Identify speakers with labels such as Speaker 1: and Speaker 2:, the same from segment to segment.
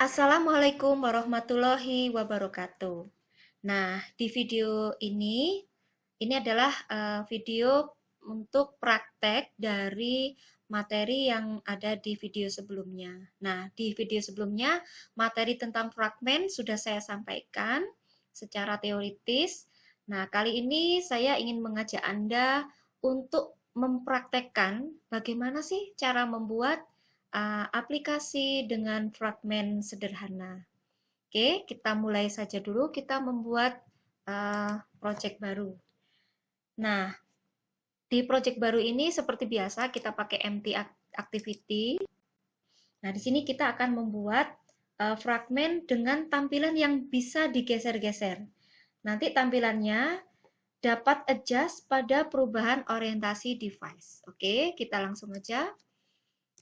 Speaker 1: Assalamualaikum warahmatullahi wabarakatuh. Nah, di video ini adalah video untuk praktek dari materi yang ada di video sebelumnya. Nah, di video sebelumnya, materi tentang fragmen sudah saya sampaikan secara teoritis. Nah, kali ini saya ingin mengajak Anda untuk mempraktekkan bagaimana sih cara membuat aplikasi dengan fragmen sederhana. Oke, kita mulai saja dulu. Kita membuat project baru. Nah, di project baru ini seperti biasa kita pakai empty activity. Nah, di sini kita akan membuat fragmen dengan tampilan yang bisa digeser-geser. Nanti tampilannya dapat adjust pada perubahan orientasi device. Oke, kita langsung aja.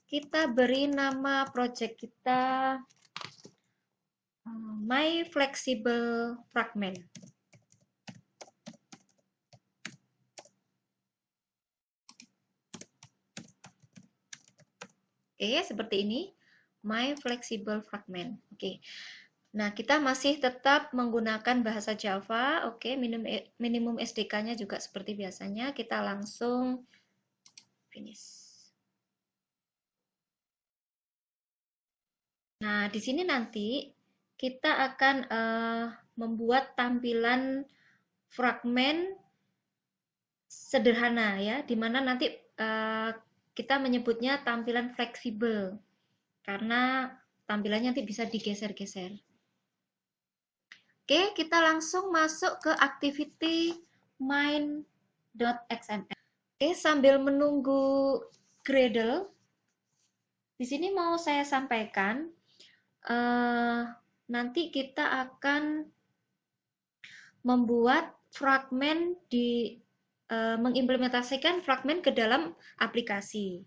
Speaker 1: Kita beri nama project kita My Flexible Fragment. Oke, seperti ini. My Flexible Fragment. Oke. Nah, kita masih tetap menggunakan bahasa Java. Oke, minimum SDK-nya juga seperti biasanya. Kita langsung finish. Nah, di sini nanti kita akan membuat tampilan fragmen sederhana ya, di mana nanti kita menyebutnya tampilan fleksibel karena tampilannya nanti bisa digeser-geser. Oke, kita langsung masuk ke activity main.xml. Oke, sambil menunggu Gradle, di sini mau saya sampaikan nanti kita akan membuat fragmen mengimplementasikan fragmen ke dalam aplikasi.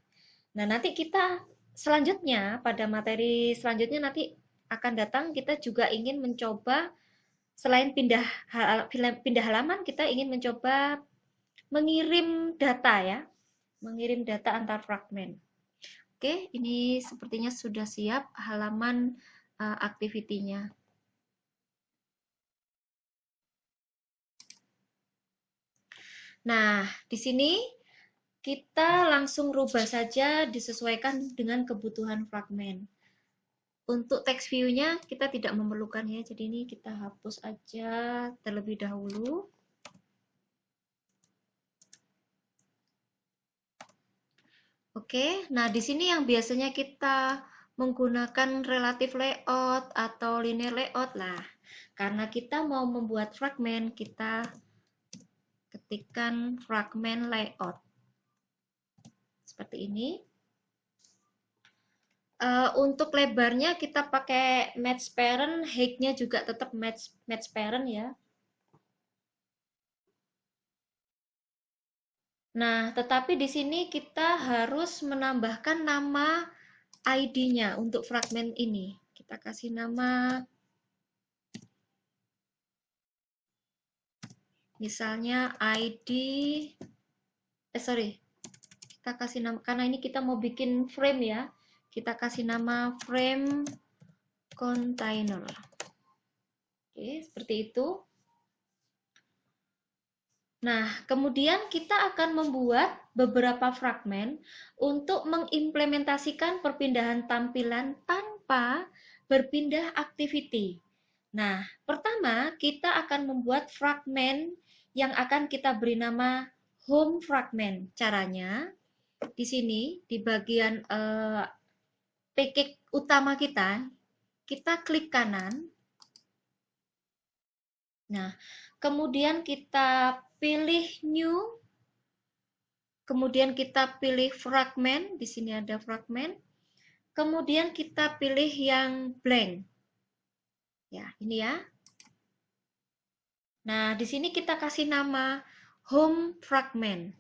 Speaker 1: Nah, nanti kita selanjutnya pada materi selanjutnya nanti akan datang kita juga ingin mencoba selain pindah halaman kita ingin mencoba mengirim data ya, mengirim data antar fragmen. Oke, ini sepertinya sudah siap halaman activity-nya. Nah, di sini kita langsung rubah saja disesuaikan dengan kebutuhan fragmen. Untuk text view-nya kita tidak memerlukan ya, jadi ini kita hapus aja terlebih dahulu. Oke, nah di sini yang biasanya kita menggunakan relative layout atau linear layout lah. Karena kita mau membuat fragmen, kita ketikkan fragmen layout. Seperti ini. Untuk lebarnya kita pakai match parent, height-nya juga tetap match parent ya. Nah, tetapi di sini kita harus menambahkan nama ID-nya untuk fragmen ini. Kita kasih nama misalnya ID kita kasih nama karena ini kita mau bikin frame ya. Kita kasih nama frame container. Oke, seperti itu. Nah, kemudian kita akan membuat beberapa fragmen untuk mengimplementasikan perpindahan tampilan tanpa berpindah activity. Nah, pertama kita akan membuat fragmen yang akan kita beri nama home fragment. Caranya di sini di bagian package utama kita klik kanan. Nah, kemudian kita pilih new, kemudian kita pilih fragment, di sini ada fragment, kemudian kita pilih yang blank. Ya, ini ya. Nah, di sini kita kasih nama home fragment.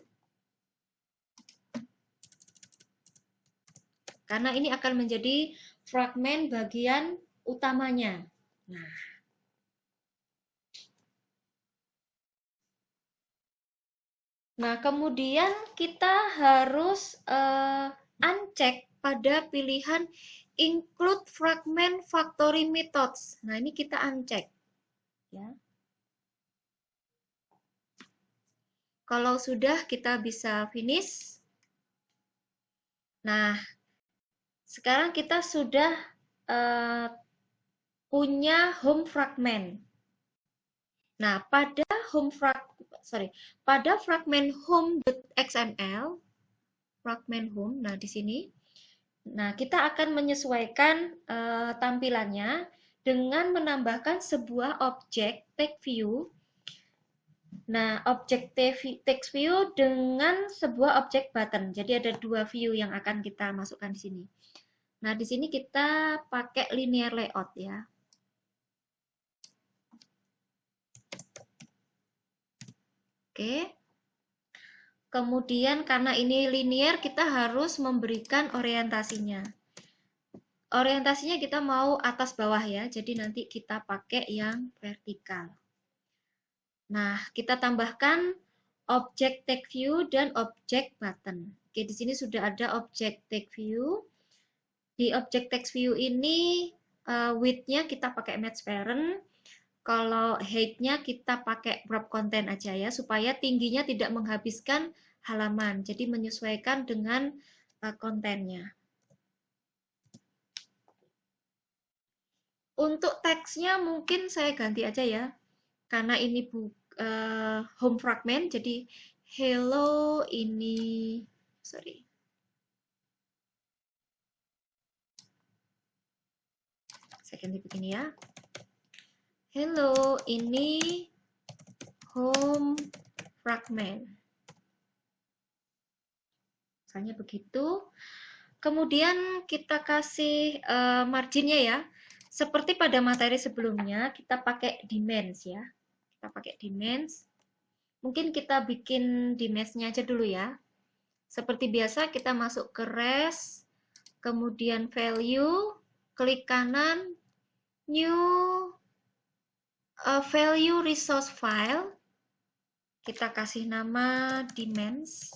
Speaker 1: Karena ini akan menjadi fragmen bagian utamanya. Nah, kemudian kita harus uncheck pada pilihan include fragment factory methods. Nah, ini kita uncheck ya. Kalau sudah, kita bisa finish. Nah, sekarang kita sudah punya home fragment. Nah, pada fragment home.xml, fragment home, nah di sini, nah kita akan menyesuaikan tampilannya dengan menambahkan sebuah objek text view. Nah, objek text view dengan sebuah objek button. Jadi ada dua view yang akan kita masukkan di sini. Nah, di sini kita pakai linear layout ya. Oke. Kemudian karena ini linear, kita harus memberikan orientasinya. Orientasinya kita mau atas bawah ya, jadi nanti kita pakai yang vertikal. Nah, kita tambahkan objek text view dan objek button. Oke, di sini sudah ada objek text view. Di objek text view ini width-nya kita pakai match parent. Kalau height-nya kita pakai wrap content aja ya, supaya tingginya tidak menghabiskan halaman. Jadi menyesuaikan dengan kontennya. Untuk teksnya mungkin saya ganti aja ya, karena ini home fragment, jadi hello ini, sorry. Saya ganti begini ya. Hello, ini home fragment. Misalnya begitu. Kemudian kita kasih marginnya ya. Seperti pada materi sebelumnya, kita pakai dimensions ya. Kita pakai dimensions. Mungkin kita bikin dimensionsnya aja dulu ya. Seperti biasa kita masuk ke res, kemudian value, klik kanan, new value resource file. Kita kasih nama dimensions.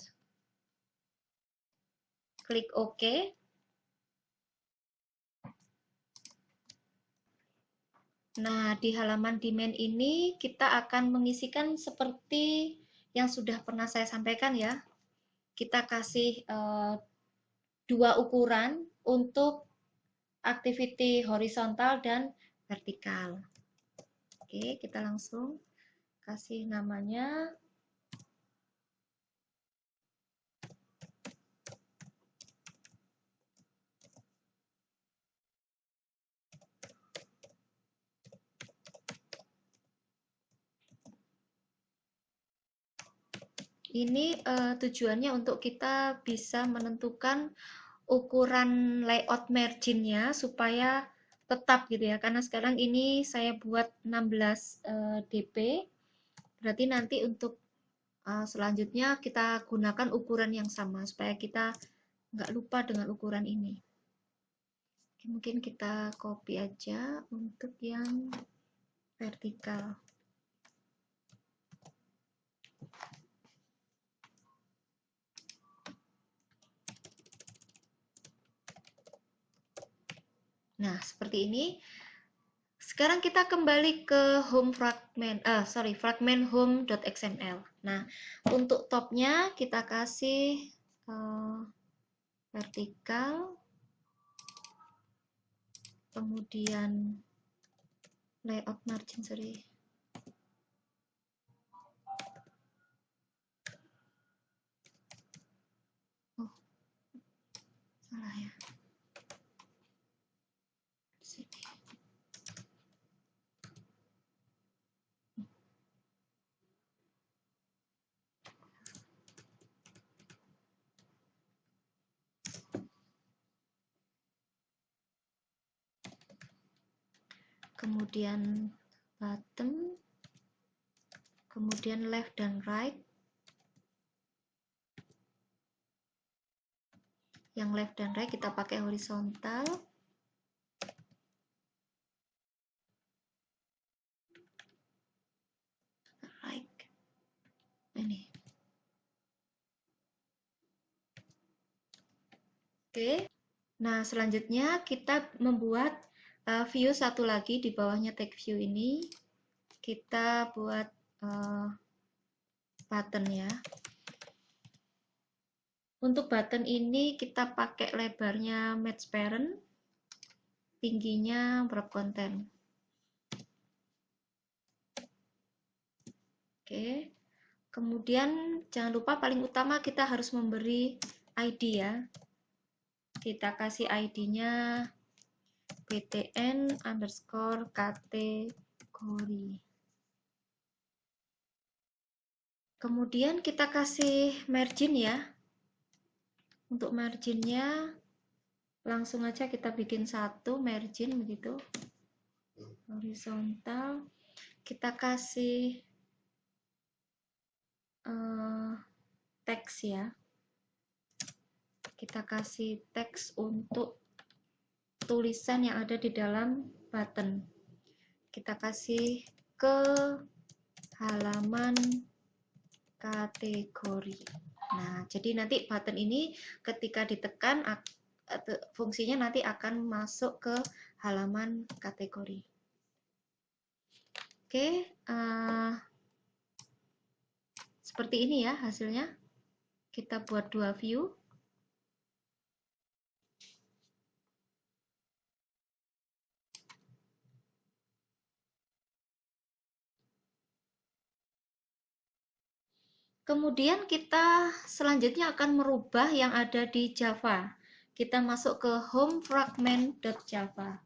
Speaker 1: Klik OK. Nah, di halaman dimen ini kita akan mengisikan seperti yang sudah pernah saya sampaikan ya. Kita kasih dua ukuran untuk activity horizontal dan vertikal. Oke, kita langsung kasih namanya. Ini tujuannya untuk kita bisa menentukan ukuran layout margin-nya supaya tetap gitu ya. Karena sekarang ini saya buat 16 dp. Berarti nanti untuk selanjutnya kita gunakan ukuran yang sama supaya kita nggak lupa dengan ukuran ini. Mungkin kita copy aja untuk yang vertikal. Nah, seperti ini. Sekarang kita kembali ke home fragment, fragment home.xml. Nah, untuk topnya kita kasih vertikal, kemudian layout margin, sorry. Oh, salah ya. Sini. Kemudian bottom, kemudian left dan right. Yang left dan right kita pakai horizontal. Right. Ini. Oke. Nah, selanjutnya kita membuat view satu lagi di bawahnya tag view ini. Kita buat button ya. Untuk button ini kita pakai lebarnya match parent, tingginya wrap content. Oke. Kemudian jangan lupa paling utama kita harus memberi ID ya. Kita kasih ID-nya btn_kategori. Kemudian kita kasih margin ya. Untuk marginnya langsung aja kita bikin satu margin begitu. Horizontal. Kita kasih teks ya. Kita kasih teks untuk tulisan yang ada di dalam button. Kita kasih ke halaman kategori. Nah, jadi nanti button ini ketika ditekan fungsinya nanti akan masuk ke halaman kategori. Oke, seperti ini ya hasilnya. Kita buat dua view. Kemudian kita selanjutnya akan merubah yang ada di Java. Kita masuk ke home fragment.java.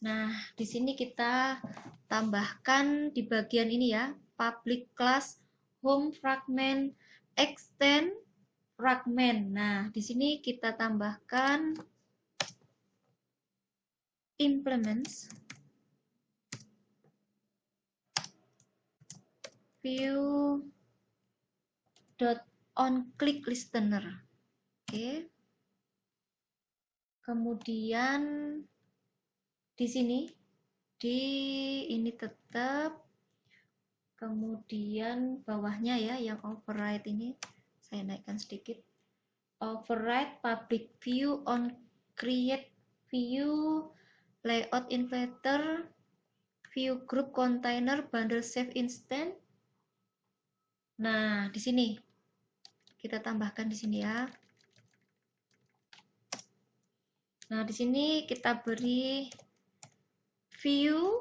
Speaker 1: Nah, di sini kita tambahkan di bagian ini ya, public class home fragment extend fragment. Nah, di sini kita tambahkan implements view onClick listener. Oke. Kemudian di sini ini tetap, kemudian bawahnya ya yang override ini saya naikkan sedikit. Override public view on create view layout inflator view group container bundle save instant. Nah, di sini kita tambahkan di sini ya. Nah, di sini kita beri view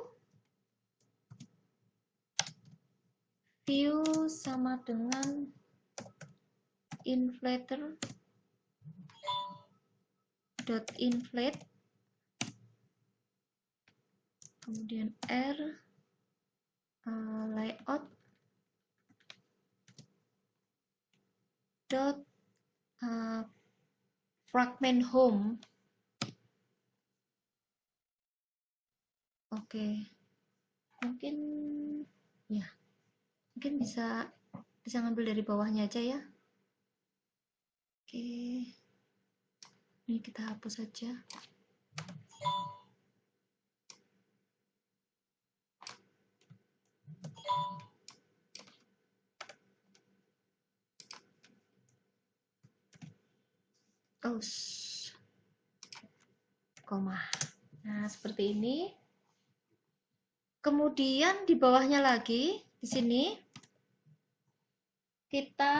Speaker 1: sama dengan inflator .inflate, kemudian R layout fragment home. Oke, mungkin ya, mungkin bisa ngambil dari bawahnya aja ya. Oke, ini kita hapus saja. Koma. Nah, seperti ini. Kemudian di bawahnya lagi, di sini kita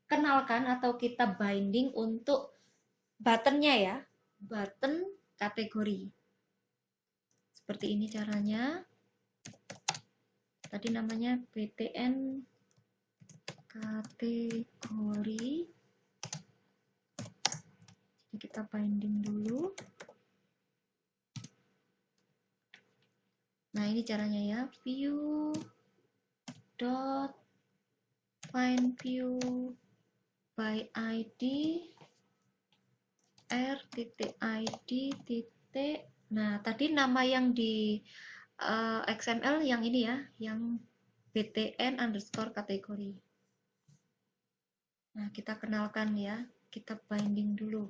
Speaker 1: kenalkan atau kita binding untuk buttonnya ya, button kategori. Seperti ini caranya. Tadi namanya btn kategori. Jadi kita binding dulu. Nah, ini caranya ya, view dot find view by id r.id. Nah, tadi nama yang di XML yang ini ya, yang btn_kategori. Nah, kita kenalkan ya, kita binding dulu.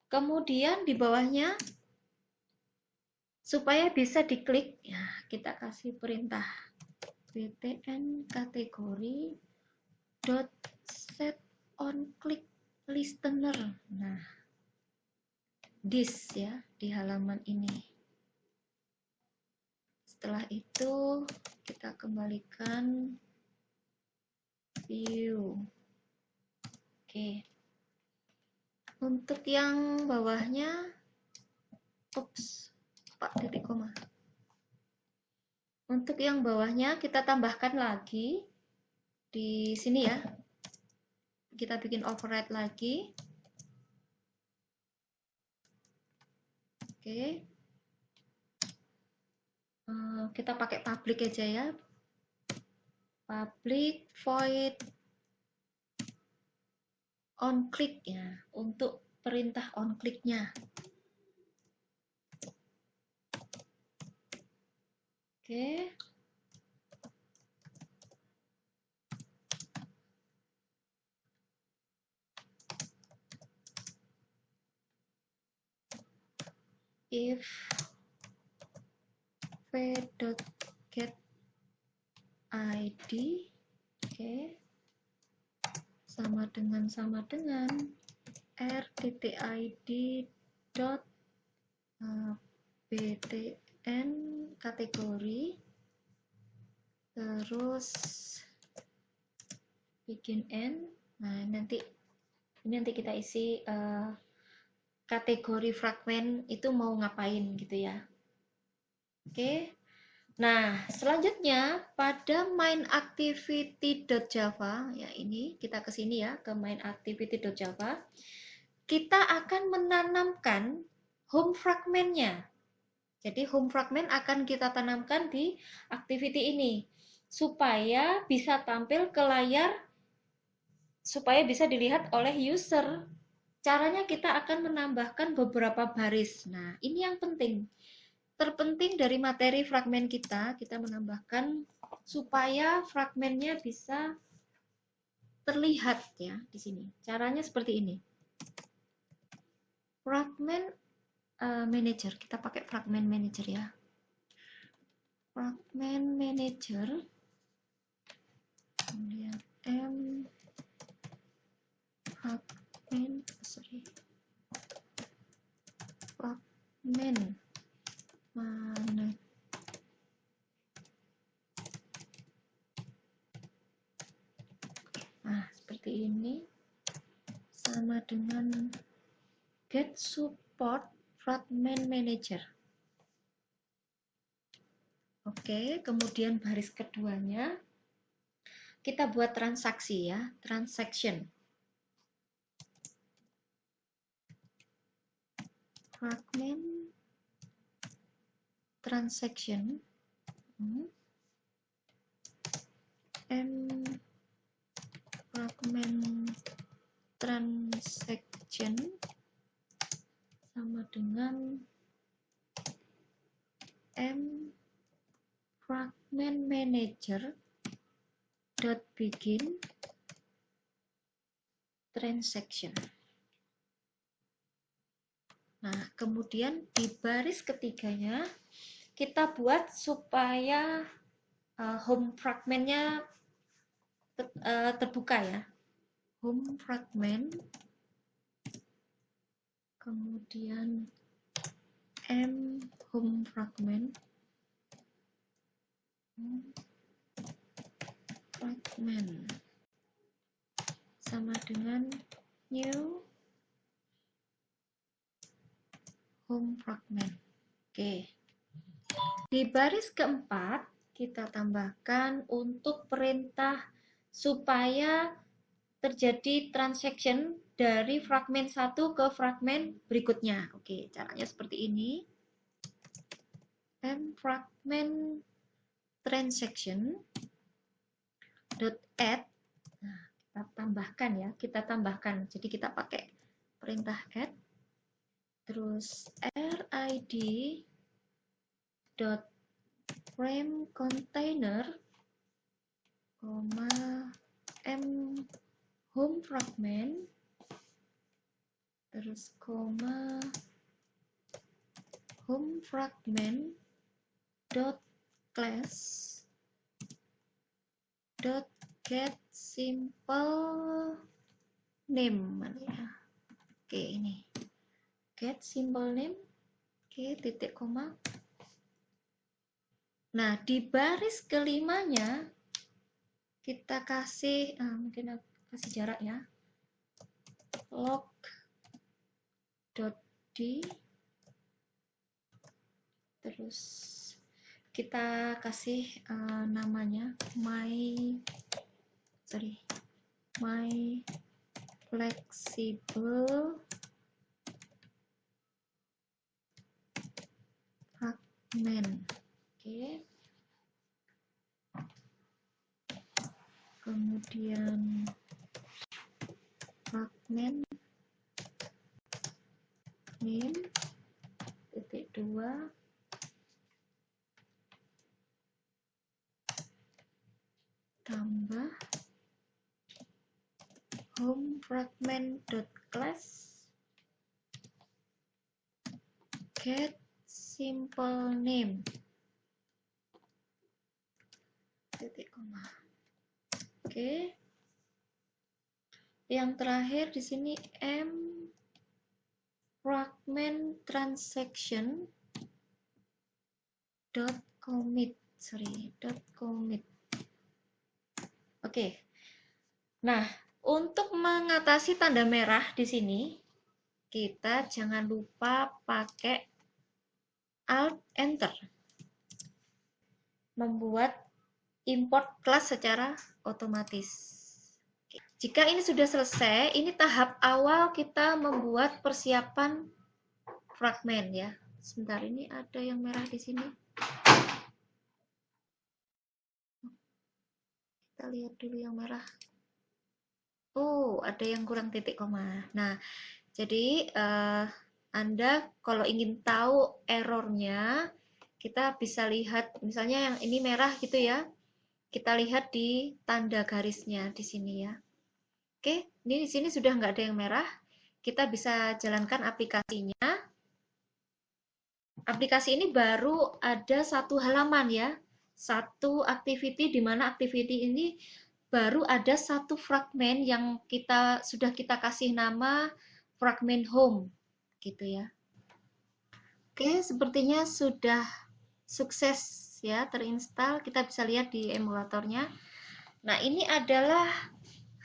Speaker 1: Kemudian di bawahnya supaya bisa diklik, ya kita kasih perintah btn kategori dot set on click. listener. Nah, this ya di halaman ini. Setelah itu kita kembalikan view. Oke. Untuk yang bawahnya, ups, Pak titik koma. Untuk yang bawahnya kita tambahkan lagi di sini ya. Kita bikin override lagi. Oke. Kita pakai public aja ya. Public void on click ya, untuk perintah on click-nya. Oke. If v.get id, oke, sama dengan r.id dot btn kategori, terus bikin n. Nah, nanti kita isi kategori fragmen itu mau ngapain gitu ya. Oke. Nah, selanjutnya pada main activity.java, ya ini kita ke sini ya, ke main activity.java. Kita akan menanamkan home fragmentnya. Jadi home fragment akan kita tanamkan di activity ini supaya bisa tampil ke layar, supaya bisa dilihat oleh user. Caranya kita akan menambahkan beberapa baris. Nah, ini yang penting. Terpenting dari materi fragmen kita menambahkan supaya fragmennya bisa terlihat ya di sini. Caranya seperti ini. Fragment manager, kita pakai fragment manager ya. Fragment manager, kemudian fragment mana. Nah, seperti ini. Sama dengan get support fragment manager. Oke, kemudian baris keduanya kita buat transaksi ya, transaction. Fragment transaction. Fragment transaction sama dengan fragment manager dot begin transaction. Nah, kemudian di baris ketiganya kita buat supaya home fragmentnya terbuka ya. Home fragment, kemudian home fragment, sama dengan new home fragment. Oke. Di baris keempat kita tambahkan untuk perintah supaya terjadi transaction dari fragmen satu ke fragmen berikutnya. Oke, caranya seperti ini. Fragment transaction dot add. Nah, kita tambahkan ya, Jadi kita pakai perintah add. Terus rid dot frame container, home fragment, terus home fragment dot class dot get simple name mana ya? Oke, ini get simple name. Oke, titik koma. Nah, di baris kelimanya kita kasih mungkin aku kasih jarak ya. log.d terus kita kasih namanya my flexible fragment. Oke. Kemudian fragment name titik 2 tambah home fragment.class get simple name titik koma. Oke. Yang terakhir di sini m fragment transaction commit. Oke. Nah, untuk mengatasi tanda merah di sini kita jangan lupa pakai Alt Enter. Membuat import kelas secara otomatis. Jika ini sudah selesai, ini tahap awal kita membuat persiapan fragmen ya. Sebentar, ini ada yang merah di sini. Kita lihat dulu yang merah. Oh, ada yang kurang titik koma. Nah, jadi Anda kalau ingin tahu errornya, kita bisa lihat misalnya yang ini merah gitu ya. Kita lihat di tanda garisnya di sini ya. Oke, ini di sini sudah nggak ada yang merah. Kita bisa jalankan aplikasinya. Aplikasi ini baru ada satu halaman ya. Satu activity, di mana activity ini baru ada satu fragmen yang sudah kita kasih nama fragmen home gitu ya. Oke, sepertinya sudah sukses ya terinstall. Kita bisa lihat di emulatornya. Nah, ini adalah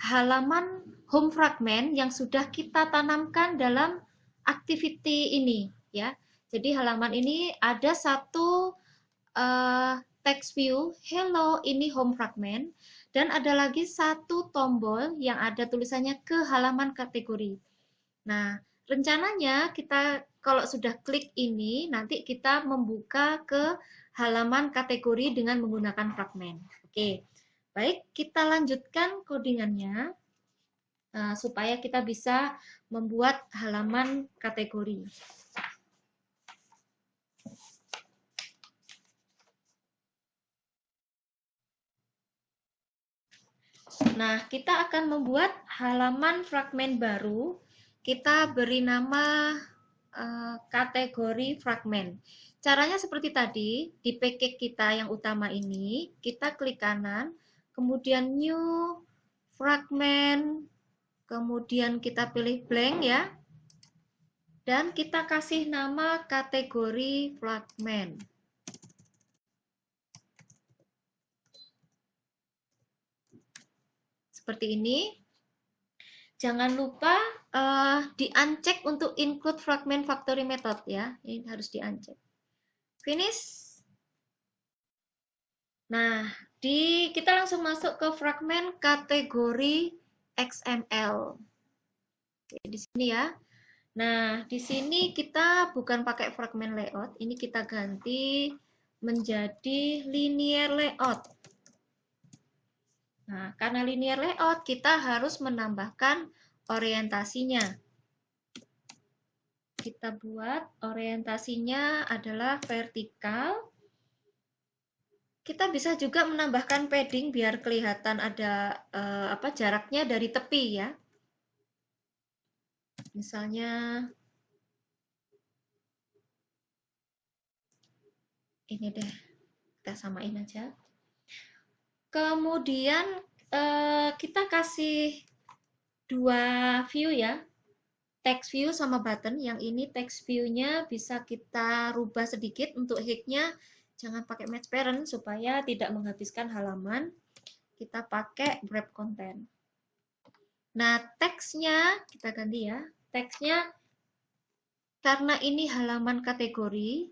Speaker 1: halaman home fragment yang sudah kita tanamkan dalam activity ini ya. Jadi halaman ini ada satu text view, hello ini home fragment, dan ada lagi satu tombol yang ada tulisannya ke halaman kategori. Nah, rencananya kita kalau sudah klik ini, nanti kita membuka ke halaman kategori dengan menggunakan fragment. Oke, baik, kita lanjutkan codingannya supaya kita bisa membuat halaman kategori. Nah, kita akan membuat halaman fragmen baru. Kita beri nama kategori fragmen. Caranya seperti tadi, di package kita yang utama ini, kita klik kanan, kemudian new fragment, kemudian kita pilih blank ya, dan kita kasih nama kategori fragmen. Seperti ini. Jangan lupa di-uncheck untuk include fragment factory method ya. Ini harus di-uncheck. Finish. Nah, kita langsung masuk ke fragment kategori XML. Oke, di sini ya. Nah, di sini kita bukan pakai fragment layout, ini kita ganti menjadi linear layout. Nah, karena linear layout, kita harus menambahkan orientasinya. Kita buat orientasinya adalah vertikal. Kita bisa juga menambahkan padding biar kelihatan ada jaraknya dari tepi ya. Misalnya ini deh, kita samain aja. Kemudian kita kasih dua view ya, text view sama button. Yang ini text view-nya bisa kita rubah sedikit. Untuk height-nya jangan pakai match parent supaya tidak menghabiskan halaman. Kita pakai wrap content. Nah, teksnya kita ganti ya. Teksnya karena ini halaman kategori,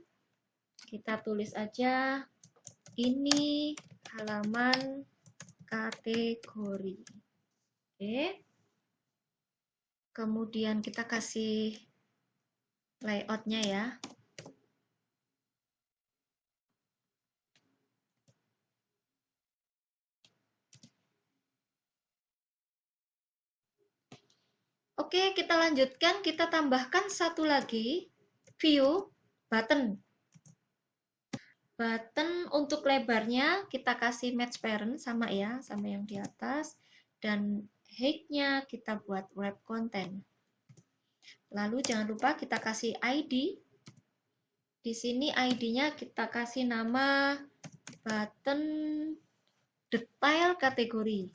Speaker 1: kita tulis aja ini halaman kategori. Oke. Kemudian kita kasih layout-nya ya. Oke, kita lanjutkan. Kita tambahkan satu lagi view button. Button untuk lebarnya kita kasih match parent sama ya, sama yang di atas. Dan height-nya kita buat wrap content. Lalu jangan lupa kita kasih ID. Di sini ID-nya kita kasih nama button detail kategori.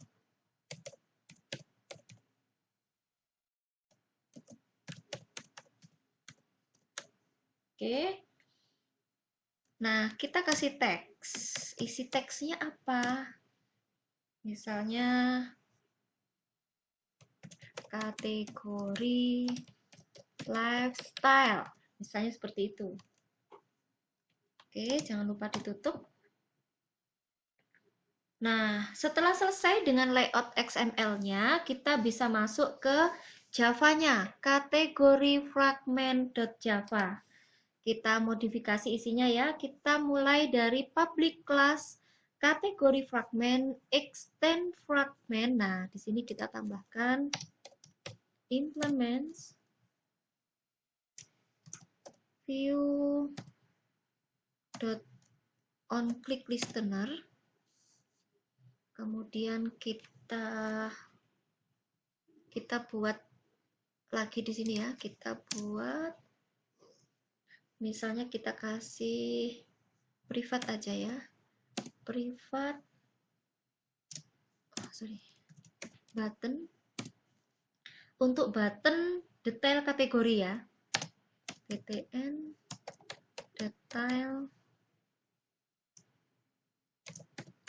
Speaker 1: Oke. Nah, kita kasih teks. Isi teksnya apa? Misalnya kategori lifestyle. Misalnya seperti itu. Oke, jangan lupa ditutup. Nah, setelah selesai dengan layout XML-nya, kita bisa masuk ke Java-nya, kategori fragment.java. Kita modifikasi isinya ya. Kita mulai dari public class, kategori fragment, extend fragment. Nah, di sini kita tambahkan implements view dot on click listener. Kemudian kita buat lagi di sini ya. Kita buat misalnya kita kasih privat aja ya, privat button. Untuk button detail kategori ya, btn detail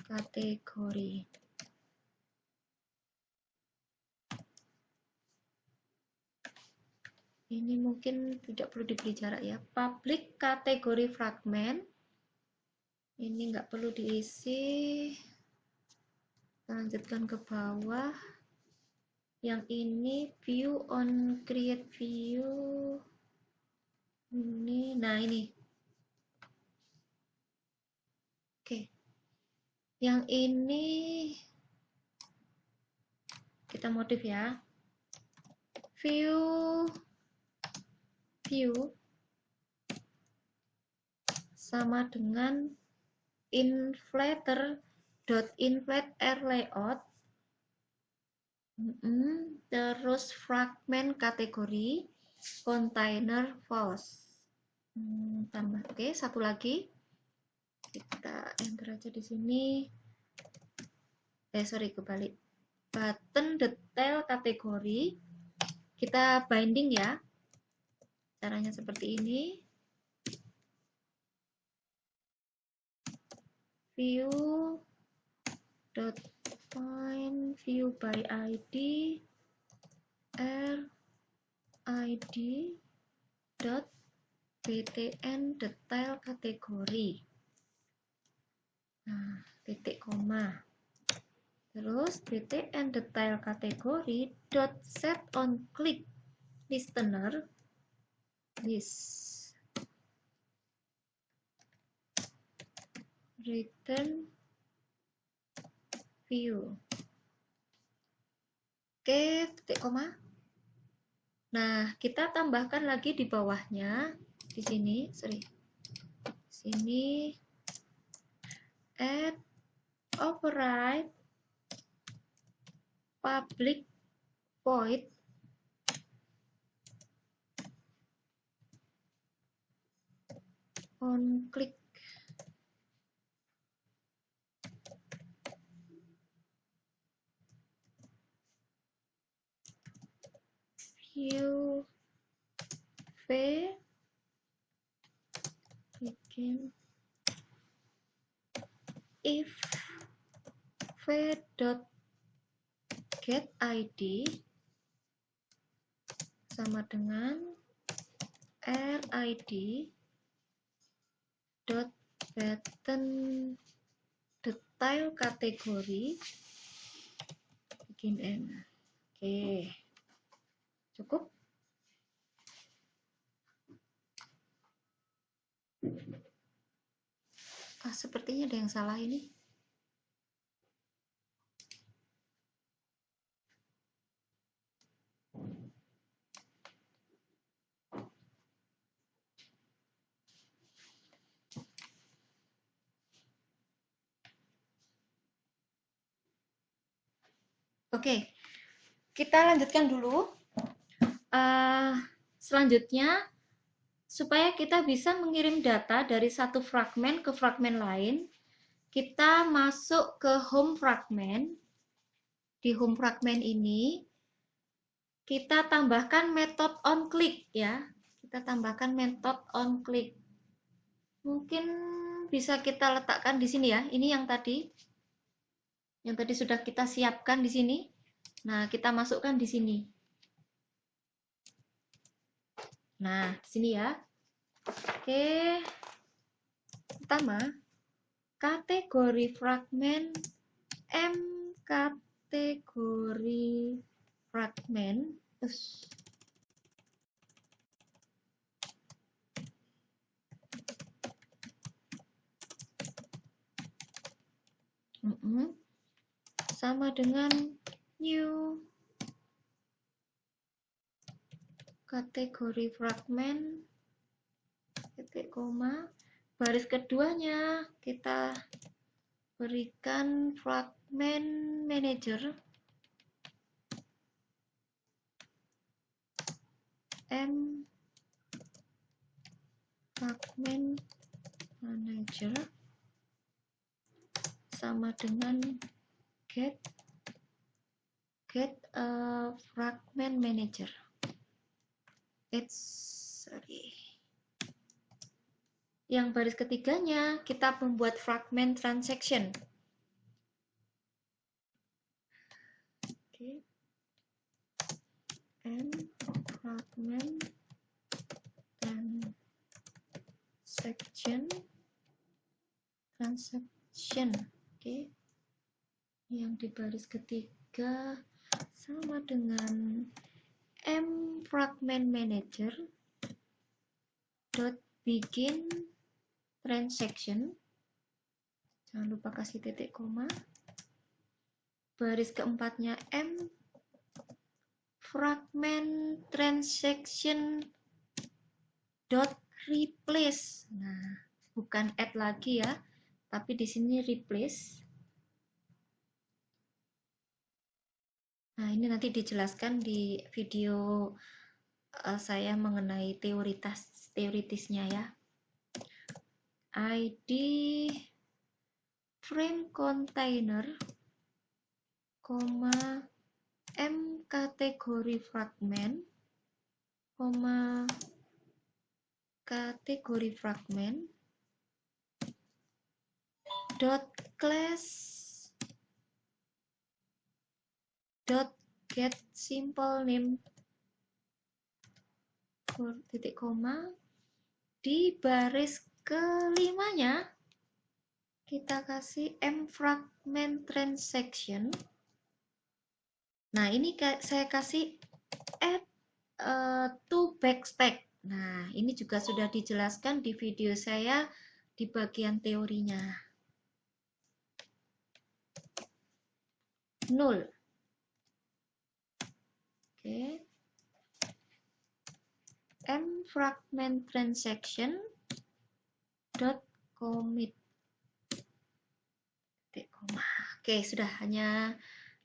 Speaker 1: kategori. Ini mungkin tidak perlu diberi jarak ya. Public kategori fragment. Ini nggak perlu diisi. Lanjutkan ke bawah. Yang ini view on create view. Ini, nah ini. Oke. Yang ini kita modif ya. View sama dengan inflater.inflate air layout. Terus fragment kategori container false. Tambah. Oke, satu lagi. Kita enter aja di sini. Kebalik. Button detail kategori. Kita binding ya. Caranya seperti ini. View dot find view by ID RID dot btn detail kategori. Nah, titik koma. Terus btn detail kategori dot set on click listener list return view. Oke, titik koma. Nah, kita tambahkan lagi di bawahnya di sini, sini add override public void on click. bikin if v.getID sama dengan rid dot pattern detail kategori bikin n. Oke, cukup. Sepertinya ada yang salah ini. Oke, kita lanjutkan dulu. Selanjutnya, supaya kita bisa mengirim data dari satu fragmen ke fragmen lain, kita masuk ke home fragment. Di home fragment ini, kita tambahkan metode onClick ya. Kita tambahkan metode onClick. Mungkin bisa kita letakkan di sini ya. Ini yang tadi sudah kita siapkan di sini. Nah, kita masukkan di sini. Nah, di sini ya. Oke. Pertama, kategori fragmen M kategori fragmen. Sama dengan new kategori fragmen titik koma, baris keduanya kita berikan fragmen manager M fragmen manager sama dengan get fragment manager. Yang baris ketiganya kita membuat fragment transaction. Oke. M fragment transaction. Oke. Yang di baris ketiga sama dengan M fragment manager dot begin transaction. Jangan lupa kasih titik koma. Baris keempatnya M fragment transaction dot replace. Nah, bukan add lagi ya, tapi di sini replace. Nah, ini nanti dijelaskan di video saya mengenai teoritisnya ya. ID frame container, M kategori fragment, kategori fragment, dot class dot get simple name titik koma, di baris kelimanya kita kasih M fragment transaction. Nah, ini saya kasih add to backstack. Nah, ini juga sudah dijelaskan di video saya di bagian teorinya. 0. Oke. M fragment transaction dot commit. Oke, sudah hanya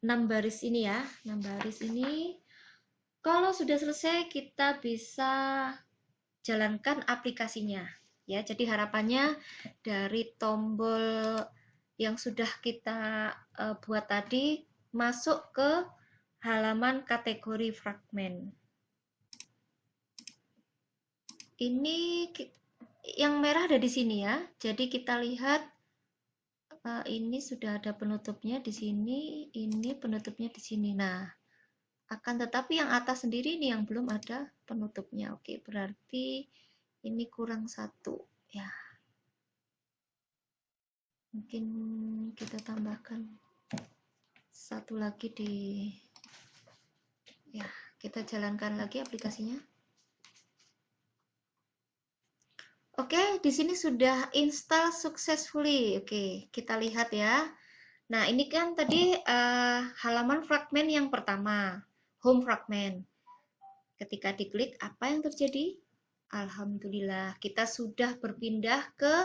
Speaker 1: 6 baris ini ya. 6 baris ini. Kalau sudah selesai, kita bisa jalankan aplikasinya. Ya, jadi harapannya dari tombol yang sudah kita buat tadi masuk ke halaman kategori fragmen. Ini yang merah ada di sini ya. Jadi kita lihat ini sudah ada penutupnya di sini, ini penutupnya di sini. Nah, akan tetapi yang atas sendiri ini yang belum ada penutupnya. Oke, berarti ini kurang satu. Ya, mungkin kita tambahkan satu lagi di, ya, kita jalankan lagi aplikasinya. Oke, di sini sudah install successfully. Oke, kita lihat ya. Nah, ini kan tadi halaman fragmen yang pertama, home fragment. Ketika diklik, apa yang terjadi? Alhamdulillah, kita sudah berpindah ke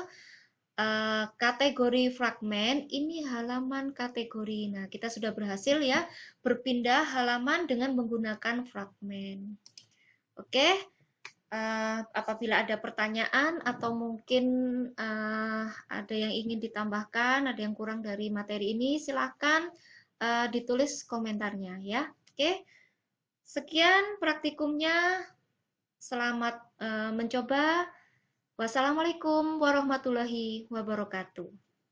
Speaker 1: kategori fragmen. Ini halaman kategori. Nah, kita sudah berhasil ya berpindah halaman dengan menggunakan fragmen. Oke, apabila ada pertanyaan atau mungkin ada yang ingin ditambahkan, ada yang kurang dari materi ini, silahkan ditulis komentarnya ya. Oke, sekian praktikumnya. Selamat mencoba. Wassalamualaikum warahmatullahi wabarakatuh.